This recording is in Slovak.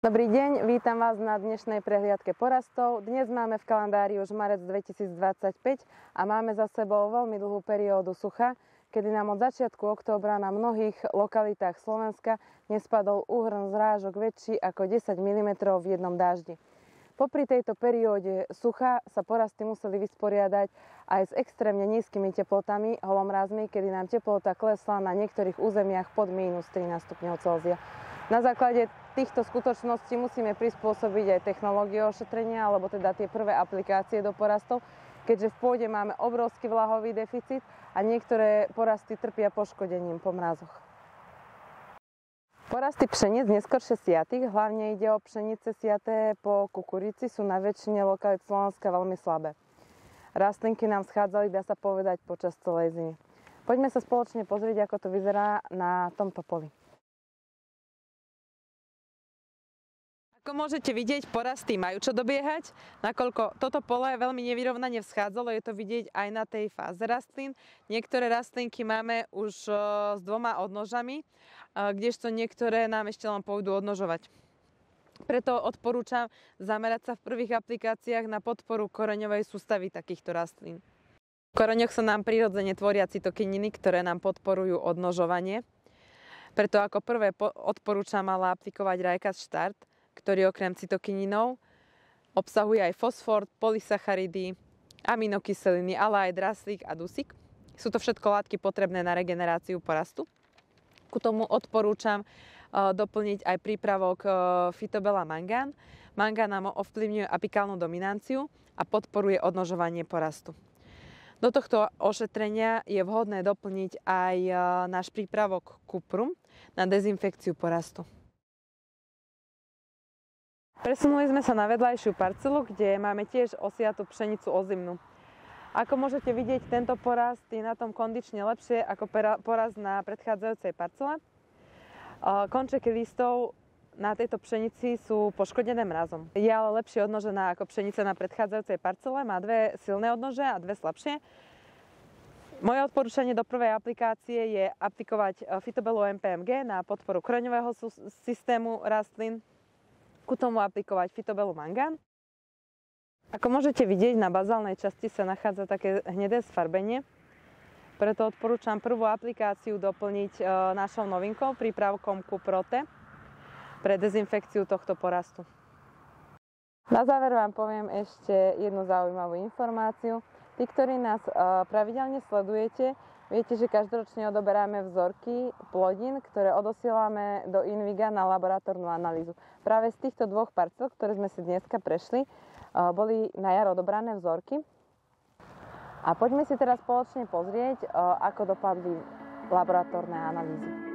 Dobrý deň, vítam vás na dnešnej prehliadke porastov. Dnes máme v kalendári už marec 2025 a máme za sebou veľmi dlhú periódu sucha, kedy nám od začiatku októbra na mnohých lokalitách Slovenska nespadol úhrn zrážok väčší ako 10 mm v jednom dáždi. Popri tejto perióde sucha sa porasty museli vysporiadať aj s extrémne nízkymi teplotami, holomrázmi, kedy nám teplota klesla na niektorých územiach pod -13 stupňov Celzia. Na základe týchto skutočností musíme prispôsobiť aj technológie ošetrenia, alebo teda tie prvé aplikácie do porastov, keďže v pôde máme obrovský vlahový deficit a niektoré porasty trpia poškodením po mrazoch. Porasty pšeníc neskoršie siatých, hlavne ide o pšenice siaté po kukurici, sú na väčšine lokalít Slovenska veľmi slabé. Rastlinky nám schádzali, dá sa povedať, počas celej zimy. Poďme sa spoločne pozrieť, ako to vyzerá na tomto poli. Ako môžete vidieť, porasty majú čo dobiehať, nakoľko toto pole veľmi nevyrovnane vzchádzalo, je to vidieť aj na tej fáze rastlín. Niektoré rastlinky máme už s 2 odnožami, kdežto niektoré nám ešte len pôjdu odnožovať. Preto odporúčam zamerať sa v prvých aplikáciách na podporu koreňovej sústavy takýchto rastlín. V koreňoch sa nám prirodzene tvoria cytokininy, ktoré nám podporujú odnožovanie. Preto ako prvé odporúčam ale aplikovať Rajkas Štart, ktorý okrem cytokininov obsahuje aj fosfor, polysacharidy, aminokyseliny, ale aj draslík a dusík. Sú to všetko látky potrebné na regeneráciu porastu. Ku tomu odporúčam doplniť aj prípravok Phytobela Mangán. Mangán nám ovplyvňuje apikálnu dominanciu a podporuje odnožovanie porastu. Do tohto ošetrenia je vhodné doplniť aj náš prípravok Cuprum na dezinfekciu porastu. Presunuli sme sa na vedľajšiu parcelu, kde máme tiež osiatú pšenicu ozimnú. Ako môžete vidieť, tento porast je na tom kondične lepšie ako porast na predchádzajúcej parcele. Končeky listov na tejto pšenici sú poškodené mrazom. Je ale lepšie odnožená ako pšenica na predchádzajúcej parcele, má 2 silné odnože a 2 slabšie. Moje odporúčanie do prvej aplikácie je aplikovať Phytobelu MPMG na podporu koreňového systému rastlín. Ku tomu aplikovať Phytobelu Mangán. Ako môžete vidieť, na bazálnej časti sa nachádza také hnedé sfarbenie. Preto odporúčam prvú aplikáciu doplniť našou novinkou, prípravkom Cuprote pre dezinfekciu tohto porastu. Na záver vám poviem ešte jednu zaujímavú informáciu. Tí, ktorí nás pravidelne sledujete, viete, že každoročne odoberáme vzorky plodín, ktoré odosielame do Inviga na laboratórnu analýzu. Práve z týchto 2 parcel, ktoré sme si dneska prešli, boli na jar odobrané vzorky. A poďme si teraz spoločne pozrieť, ako dopadli laboratórne analýzy.